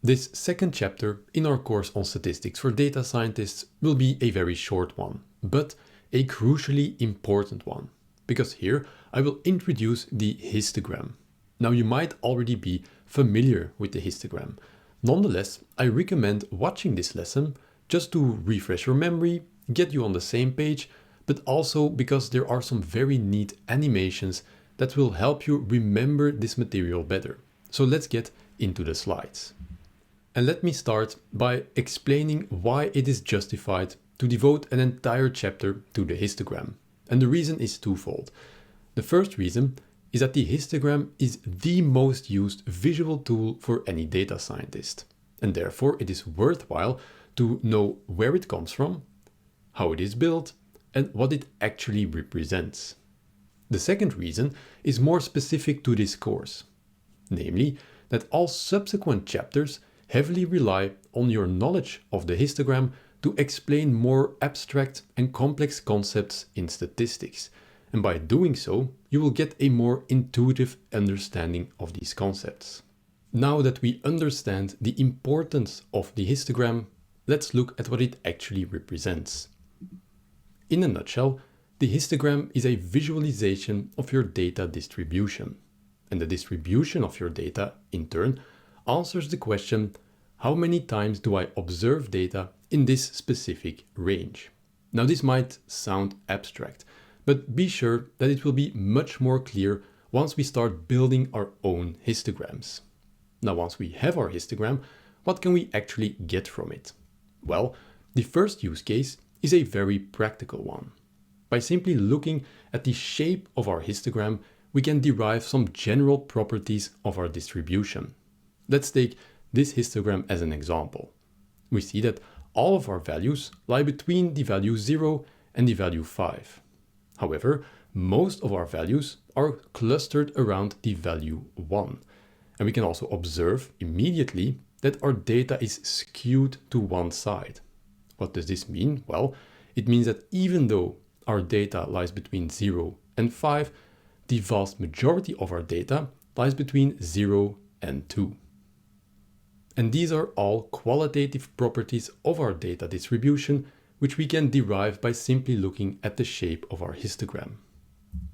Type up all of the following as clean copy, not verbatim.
This second chapter in our course on statistics for data scientists will be a very short one, but a crucially important one, because here I will introduce the histogram. Now you might already be familiar with the histogram. Nonetheless, I recommend watching this lesson just to refresh your memory, get you on the same page, but also because there are some very neat animations that will help you remember this material better. So let's get into the slides. And let me start by explaining why it is justified to devote an entire chapter to the histogram. And the reason is twofold. The first reason is that the histogram is the most used visual tool for any data scientist. And therefore it is worthwhile to know where it comes from, how it is built, and what it actually represents. The second reason is more specific to this course, namely that all subsequent chapters heavily rely on your knowledge of the histogram to explain more abstract and complex concepts in statistics. And by doing so, you will get a more intuitive understanding of these concepts. Now that we understand the importance of the histogram, let's look at what it actually represents. In a nutshell, the histogram is a visualization of your data distribution. And the distribution of your data, in turn, answers the question, how many times do I observe data in this specific range? Now this might sound abstract, but be sure that it will be much more clear once we start building our own histograms. Now once we have our histogram, what can we actually get from it? Well, the first use case is a very practical one. By simply looking at the shape of our histogram, we can derive some general properties of our distribution. Let's take this histogram as an example. We see that all of our values lie between the value 0 and the value 5. However, most of our values are clustered around the value 1. And we can also observe immediately that our data is skewed to one side. What does this mean? Well, it means that even though our data lies between 0 and 5, the vast majority of our data lies between 0 and 2. And these are all qualitative properties of our data distribution, which we can derive by simply looking at the shape of our histogram.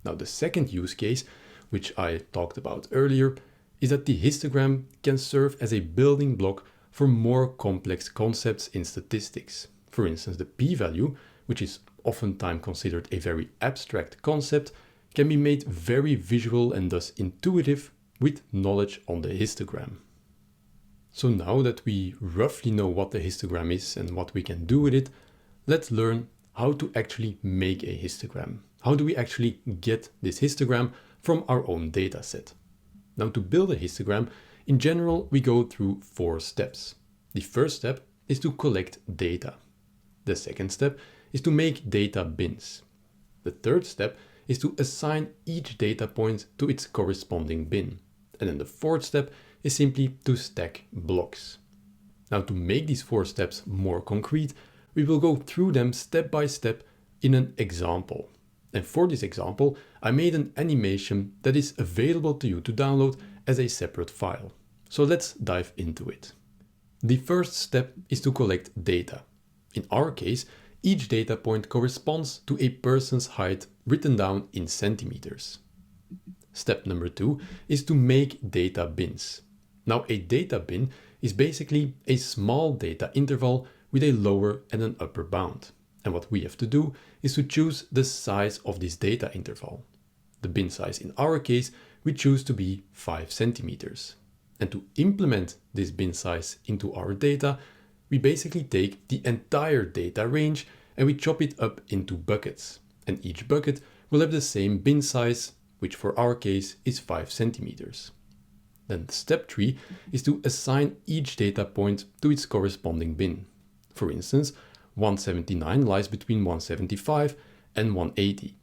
Now, the second use case, which I talked about earlier, is that the histogram can serve as a building block for more complex concepts in statistics. For instance, the p-value, which is oftentimes considered a very abstract concept, can be made very visual and thus intuitive with knowledge on the histogram. So now that we roughly know what the histogram is and what we can do with it, let's learn how to actually make a histogram. How do we actually get this histogram from our own data set? Now, to build a histogram, in general, we go through 4 steps. The first step is to collect data. The second step is to make data bins. The third step is to assign each data point to its corresponding bin. And then the fourth step is simply to stack blocks. Now, to make these 4 steps more concrete, we will go through them step by step in an example. And for this example, I made an animation that is available to you to download as a separate file. So let's dive into it. The first step is to collect data. In our case, each data point corresponds to a person's height written down in centimeters. Step number 2 is to make data bins. Now, a data bin is basically a small data interval with a lower and an upper bound. And what we have to do is to choose the size of this data interval. The bin size in our case, we choose to be 5 centimeters. And to implement this bin size into our data, we basically take the entire data range and we chop it up into buckets. And each bucket will have the same bin size, which for our case is 5 centimeters. Then step 3 is to assign each data point to its corresponding bin. For instance, 179 lies between 175 and 180.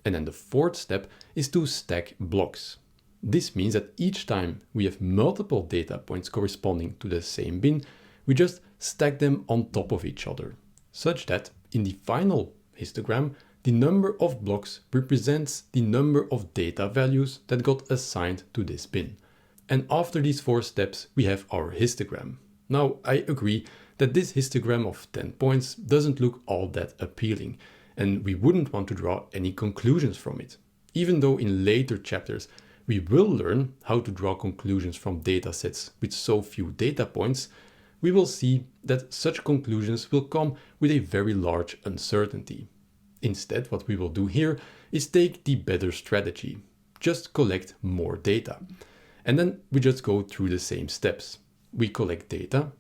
And then the fourth step is to stack blocks. This means that each time we have multiple data points corresponding to the same bin, we just stack them on top of each other, such that in the final histogram, the number of blocks represents the number of data values that got assigned to this bin. And after these 4 steps, we have our histogram. Now, I agree that this histogram of 10 points doesn't look all that appealing, and we wouldn't want to draw any conclusions from it. Even though in later chapters we will learn how to draw conclusions from datasets with so few data points, we will see that such conclusions will come with a very large uncertainty. Instead, what we will do here is take the better strategy. Just collect more data. And then we just go through the same steps. We collect data,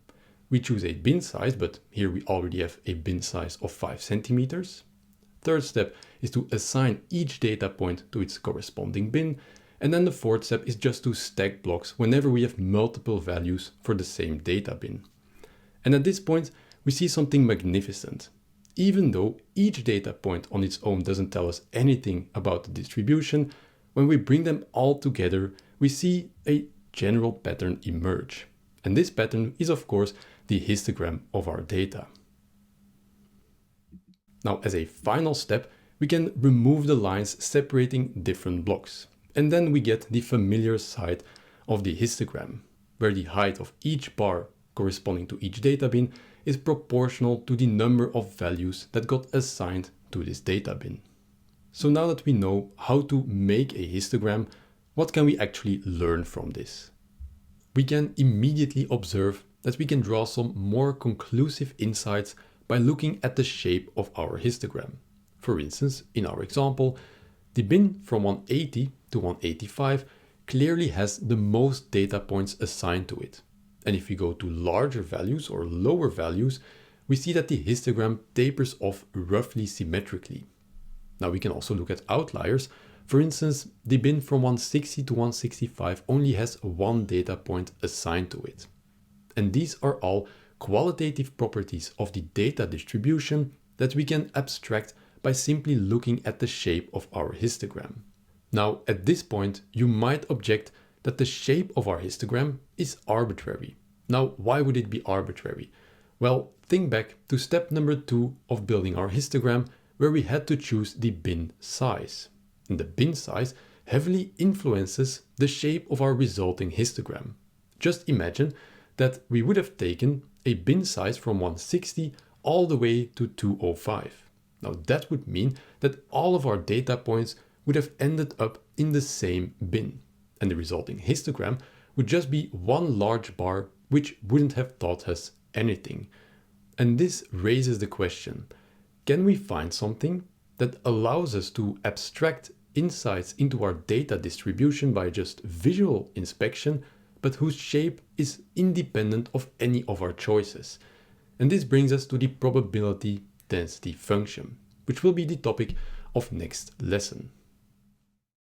we choose a bin size, but here we already have a bin size of 5 centimeters. Third step is to assign each data point to its corresponding bin. And then the fourth step is just to stack blocks whenever we have multiple values for the same data bin. And at this point, we see something magnificent. Even though each data point on its own doesn't tell us anything about the distribution, when we bring them all together, we see a general pattern emerge. And this pattern is, of course, the histogram of our data. Now, as a final step, we can remove the lines separating different blocks. And then we get the familiar side of the histogram, where the height of each bar corresponding to each data bin is proportional to the number of values that got assigned to this data bin. So now that we know how to make a histogram, what can we actually learn from this? We can immediately observe that we can draw some more conclusive insights by looking at the shape of our histogram. For instance, in our example, the bin from 180 to 185 clearly has the most data points assigned to it. And if we go to larger values or lower values, we see that the histogram tapers off roughly symmetrically. Now we can also look at outliers. For instance, the bin from 160 to 165 only has one data point assigned to it. And these are all qualitative properties of the data distribution that we can abstract by simply looking at the shape of our histogram. Now, at this point, you might object that the shape of our histogram is arbitrary. Now, why would it be arbitrary? Well, think back to step number 2 of building our histogram, where we had to choose the bin size. And the bin size heavily influences the shape of our resulting histogram. Just imagine that we would have taken a bin size from 160 all the way to 205. Now that would mean that all of our data points would have ended up in the same bin. And the resulting histogram would just be one large bar which wouldn't have taught us anything. And this raises the question, can we find something that allows us to abstract insights into our data distribution by just visual inspection, but whose shape is independent of any of our choices? And this brings us to the probability density function, which will be the topic of next lesson.